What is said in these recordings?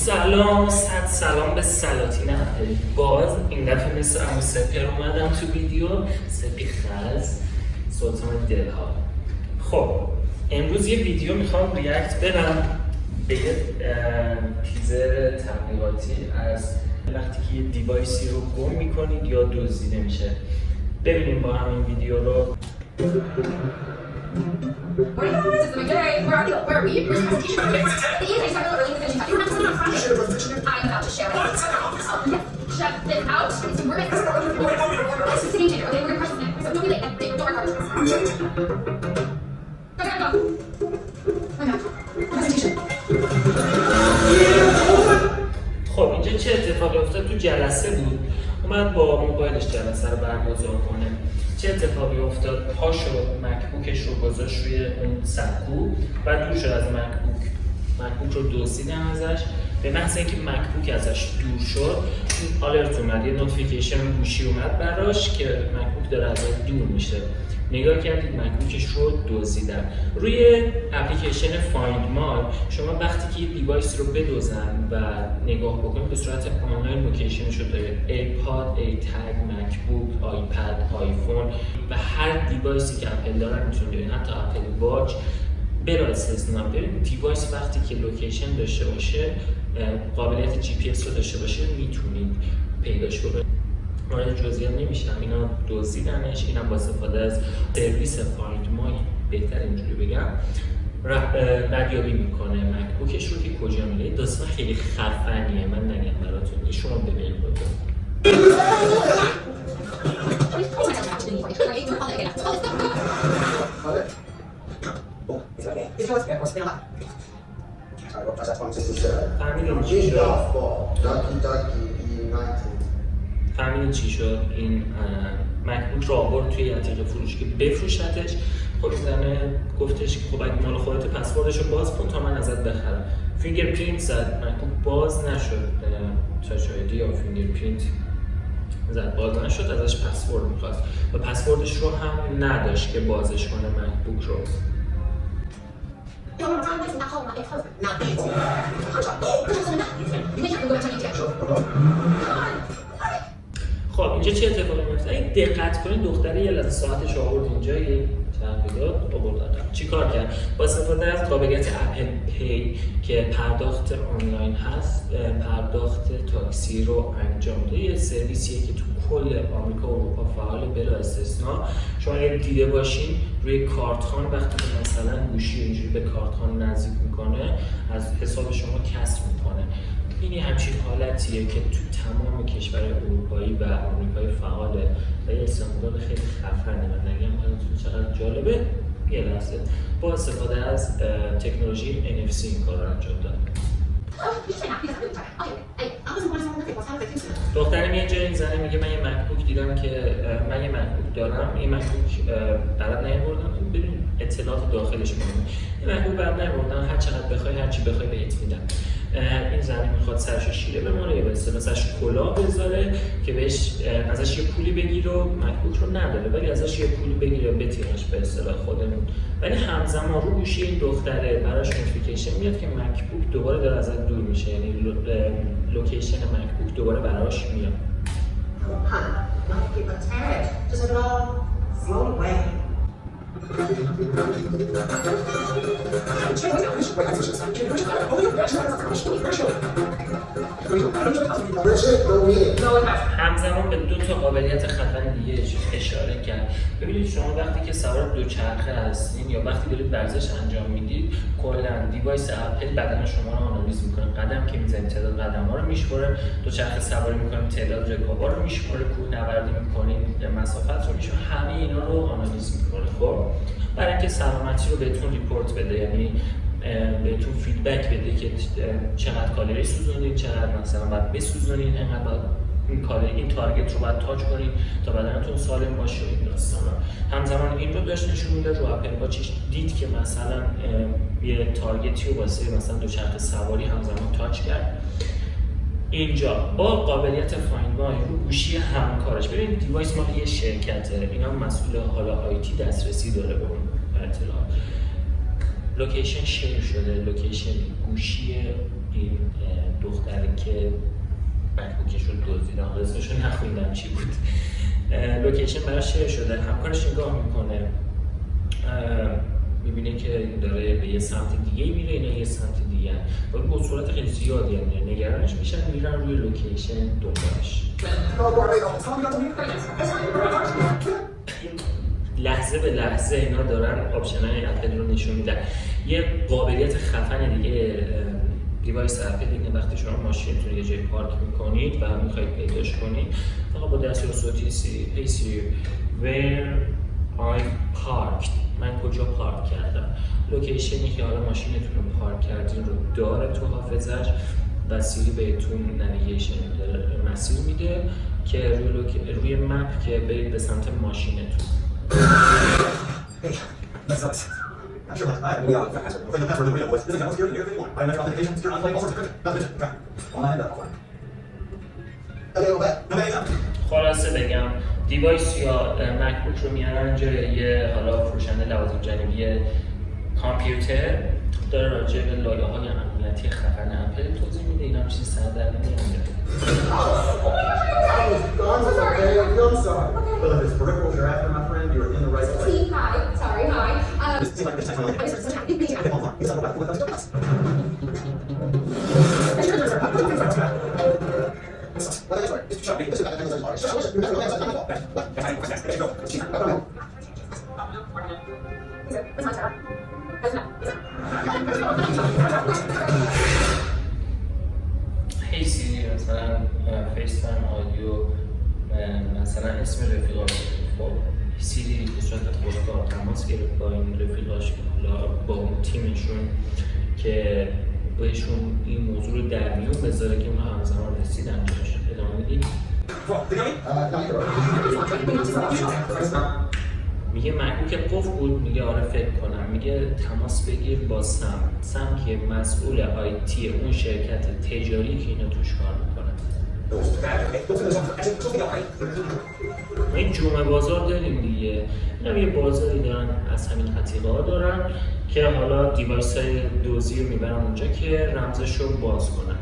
سلام، صد سلام به سلاطین اپل. باز این دفعه مثل عمو سپر اومدم تو ویدیو. سپی خز سلطان دلها. خب امروز یه ویدیو میخوام ریاکت برم به یه تیزر تبلیغاتی از وقتی که یه دیوایسی رو گم میکنید یا دزدیده میشه. ببینیم با هم این ویدیو رو. Where are you guys? Where are we? Where's the presentation? The evening's not really early presentation. You're not coming on Friday. I'm about to share it. Shut this out. It's more like it's a sitting dinner. Okay, we're gonna press it. So don't be late. Don't work hard. Go. Presentation. خب اینجا چه اتفاقی افتاد؟ تو جلسه بود، اومد با موبایلش جلسه رو برگزار کنه. چه اتفاقی افتاد؟ پا شد، مکبوکش رو گذاشت روی اون سکو و دور شد از مکبوک رو دزدیدن ازش. به محض اینکه مکبوک ازش دور شد، آلرت اومد، یه نوتیفیکیشن گوشی اومد براش که مکبوک داره ازش دور میشه. نگاه کردید مکبوکش رو دزدیدن. روی اپلیکیشن فایند مای شما وقتی که یه دیوایس رو بدزدن و نگاه بکنید به صورت آنلاین لوکیشنش رو دارید. ایپاد، ایتگ، مکبوک، آیپد، آیفون و هر دیوایسی که اپل دارن میتونید ببینید، حتی اپل واچ بلا استثنا. ببینید دیوایس وقتی که لوکیشن داشته باشه، قابلیت جی پی اس رو داشته باشه، میتونید پیداش بکنید. وارد جزئیات نمیشم، اینا دزدیدنش. اینم با استفاده از سرویس فایند مای، بهتر اینجوری بگم، ردیابی میکنه مکبوکش رو که کجا میره. داستان خیلی خفنیه، من نگم براتون، این شما ببینید فهمیدین چی شد؟ این مکبوک رو آورد توی یه فروش که بفروشتش. خب زنه گفتش که خب اگه مال خودت پسوردش رو باز کن تا من ازت بخرم. فینگر پرینت زد، مکبوک باز نشد. شاید یا فینگر پرینت زد، باز نشد. ازش پسورد میخواست و پسوردش رو هم نداشت که بازش کنه مکبوک رو. خب اینجا چه اتفاقی میفته؟ اگه دقت کنید دختره یه لحظه ساعتش آورد اینجا، یه تغییرات آورد. چیکار کرد؟ با استفاده از قابلیت اپل پی که پرداخت آنلاین هست، پرداخت تاکسی رو انجام میده. یه سرویسیه که تو کل آمریکا و اروپا فعال بلا استثنا. شما اگه دیده باشین روی کارتخوان وقتی که مثلا گوشی اینجوری به کارتخوان نزدیک میکنه، از حساب شما کسر میکنه. این همچین حالتیه که تو تمام کشور اروپایی و آمریکایی فعاله و یه استفاده خیلی خفنه. من نگم چقدر جالبه. یه لحظه با استفاده از تکنولوژی NFC این کار رو انجام داد. دختره میاد جای این زنه میگه من یه مکبوک دیدم که من یه مکبوک دارم، این مکبوک برات نیاوردم، ببین اطلاعات داخلش میمونه. این مکبوک برات نیاوردم، هر چقدر بخوای هر چی بخوای بهت میدم. این زنی میخواد سرشو شیره بمونه یا به اصطلاح سرش کلاه بذاره که بهش ازش یه پولی بگیر و مکبوک رو نداره، ولی ازش یه پولی بگیر یا بتیرش به اصطلاح خودمون. ولی همزمان رو گوشی این دختره براش نوتیفیکیشن میاد که مکبوک دوباره داره ازت دور میشه، یعنی لوکیشن مکبوک دوباره براش میاد. همزمان به دو تا قابلیت خفن دیگه اشاره کرد. ببینید شما وقتی که سوار دوچرخه هستین یا وقتی دارید ورزش انجام میدید، کلا دیوایس اپل بدن شما رو آنالیز میکنه. قدم که میزنید تعداد قدم‌ها رو میشمره، دوچرخه سواری میکنید تعداد رکاب‌ها رو میشمره، کوهنوردی میکنید مسافت رو میشمره، همه اینا رو آنالیز میکنه. خب برای اینکه سلامتی رو بهتون ریپورت بده، یعنی بهتون فیدبک بده که چقدر کالری سوزوندید، چقدر مثلا باید بسوزونید، اینقدر باید این تارگت رو باید تاچ کنید تا بدنتون سالم باشه. این داستانا همزمان این رو داشت نشون میداد. رو اپل واچش دید که مثلا یه تارگتی رو واسه مثلا دوچرخه سواری همزمان تاچ کرد. اینجا با قابلیت فایند مای رو گوشی همکارش، ببینید دیوایس مال یه شرکته، اینا مسئول حالا آیتی دسترسی داره به اون اطلاعات. لوکیشن شیر شده، لوکیشن گوشی این دختری که مکبوکش رو دزدیدن، اسمش رو نخوندم چی بود. لوکیشن براش شیر شده، همکارش نگاه میکنه، میبینه که داره به یه سمت دیگه میره، اینا یه سمت دیگه و با صورت خیلی زیادی هم میره، نگرانش میشن، میرن روی لوکیشن دنبالش. لحظه به لحظه اینا دارن آپشن‌های اپل رو نشون میدن. یه قابلیت خفن دیگه دیوایس اپل اینه وقتی شما ماشینتون یه جای پارک میکنید و میخواید پیداش کنید، فقط با دستور صوتی Hey Siri where I parked، من کجا پارک کردم. لوکیشنی که حالا ماشینتون رو پارک کردین رو داره تو حافظش و سیری بهتون نویگیشن مسیر میده که روی مپ که برید به سمت ماشینتون. خلاصه بگم دیوایس یا مکبوک رو میارن جای یه حالا فروشنده لوازم جانبی کامپیوتر، داره راجع به لایه‌های امنیتی خفن اپل توضیح میده. اینا هم چیزی سر در نمیاره. Hi, sorry, hi. Hey Siri مثلا فیس تایم آدیو مثلا اسم رفیقاش، خب سیری به صورت خودکار تماس گرفت با این رفیقاش با اون تیمشون که بهشون این موضوع رو در میون بذاره که اونها همزمان رسیدن جاش. ادامه میدیم. میگه مکبوک قفل بود، میگه آره فکر کنم، میگه تماس بگیر با سم که مسئول آیتی اون شرکت تجاری که اینا توش کار میکنن. این جمعه بازار داریم دیگه، اینا یه بازاری دارن از همین قطیقه ها دارن که حالا دیوایس های دوزی رو میبرن اونجا که رمزش رو باز کنن.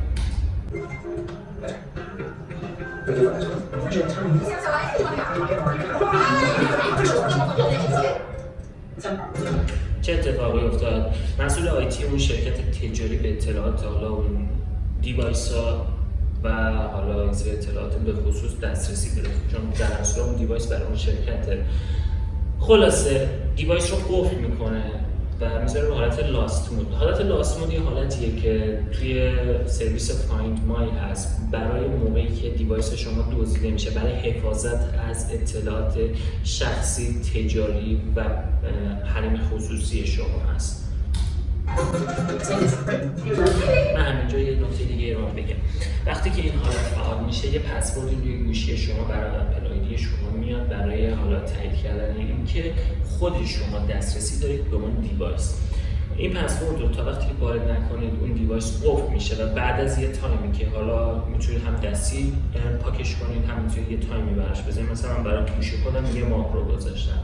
چه اتفاقی افتاد؟ مسئول آیتی اون شرکت تجاری به اطلاعات حالا اون دیوایس ها و حالا این سری اطلاعات به خصوص دسترسی گرفت، چون در اصل اون دیوایس برای اون شرکته. خلاصه دیوایس رو قفل میکنه و میذاره رو حالت لاست مود. حالت لاست مود یه حالتیه که توی سرویس فایند مای هست برای موقعی که دیوایس شما دزدیده میشه، برای حفاظت از اطلاعات شخصی، تجاری و حریم خصوصی شما هست. من همینجا یه نکته دیگه رو بگم. وقتی که این حالت فعال میشه، یه پسوردی روی گوشی شما برای اپل آیدی شما میاد برای حالا تایید کردن این که خود شما دسترسی دارید به اون دیوایس. این پسورد رو تا وقتی که وارد نکنید اون دیوایس قفل میشه و بعد از یه تایمی که حالا میتونید هم دستی پاکش کنید، هم میتونید یه تایمی براش بذارید. مثلا من برای گوشی خودم یه ماه رو گذاشتم.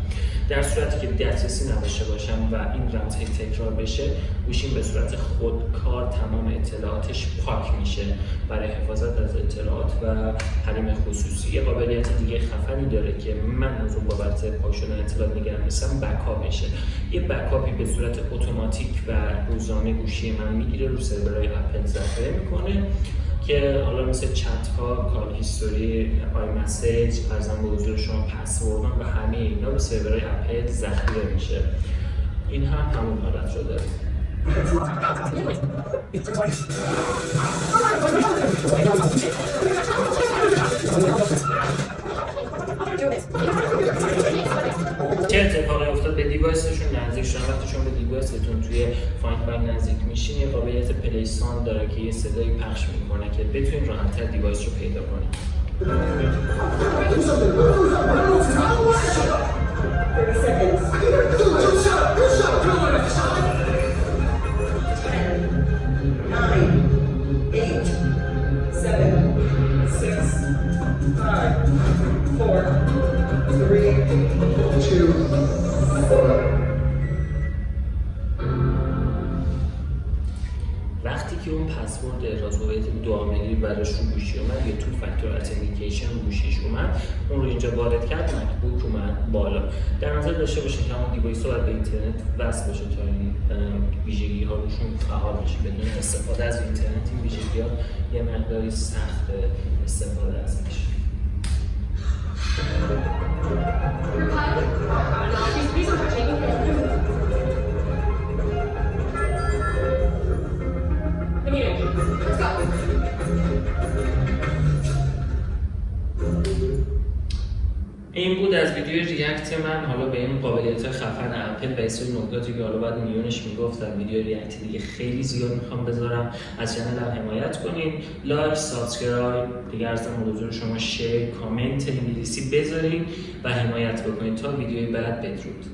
در صورتی که دسترسی نداشته باشم و این رمزهای تکرار بشه، گوشیم به صورت خودکار تمام اطلاعاتش پاک میشه برای حفاظت از اطلاعات و حریم خصوصی. یه قابلیت دیگه خفنی داره که من از اون بابت پاک شدن اطلاعات نگران نیستم، بکاپ میشه. یه بکاپی به صورت اتوماتیک و روزانه گوشی من میگیره، رو سرورهای اپل ذخیره میکنه که حالا مثل چت ها، کال هیستوری، آی مسیج، ارزم به حضور شما پسوردها و همه اینا به سرورهای اپل ذخیره میشه. این هم همون حالت رو داره. چه اتفاقی افتاد؟ به دیوایسشون نزدیک شدن. وقتی شما به دیوایستون توی فایند بک نزدیک میشین، یه قابلیت پلی ساوند داره که یه صدایی پخش میکنه که بتونید راحت‌تر دیوایس رو پیدا کنید. وقتی که اون پسورد احراز هویت دو عاملی براش رو گوشی اومد یا تو فاکتور اتنتیکیشن رو گوشیش اومد، اون رو اینجا وارد کرد، مکبوک اومد بالا. در نظر داشته باشید که اون دیوایس رو به اینترنت وصل بشه تا این ویژگی ها روشون فعال بشه. بدون استفاده از اینترنت این ویژگی ها یه مقداری سخت استفاده ازش. این بود از ویدیو ریاکت من، حالا به این قابلیت خفن اپل و سری نکاتی که حالا بعد میونش میگفتم. ویدیو ریاکت دیگه خیلی زیاد میخوام بذارم، از چنلم حمایت کنین، لایک، سابسکرایب، دیگه عرضم حضور شما، شیر، کامنت انگلیسی بذارین و حمایت بکنین. تا ویدیوی بعد، بدرود.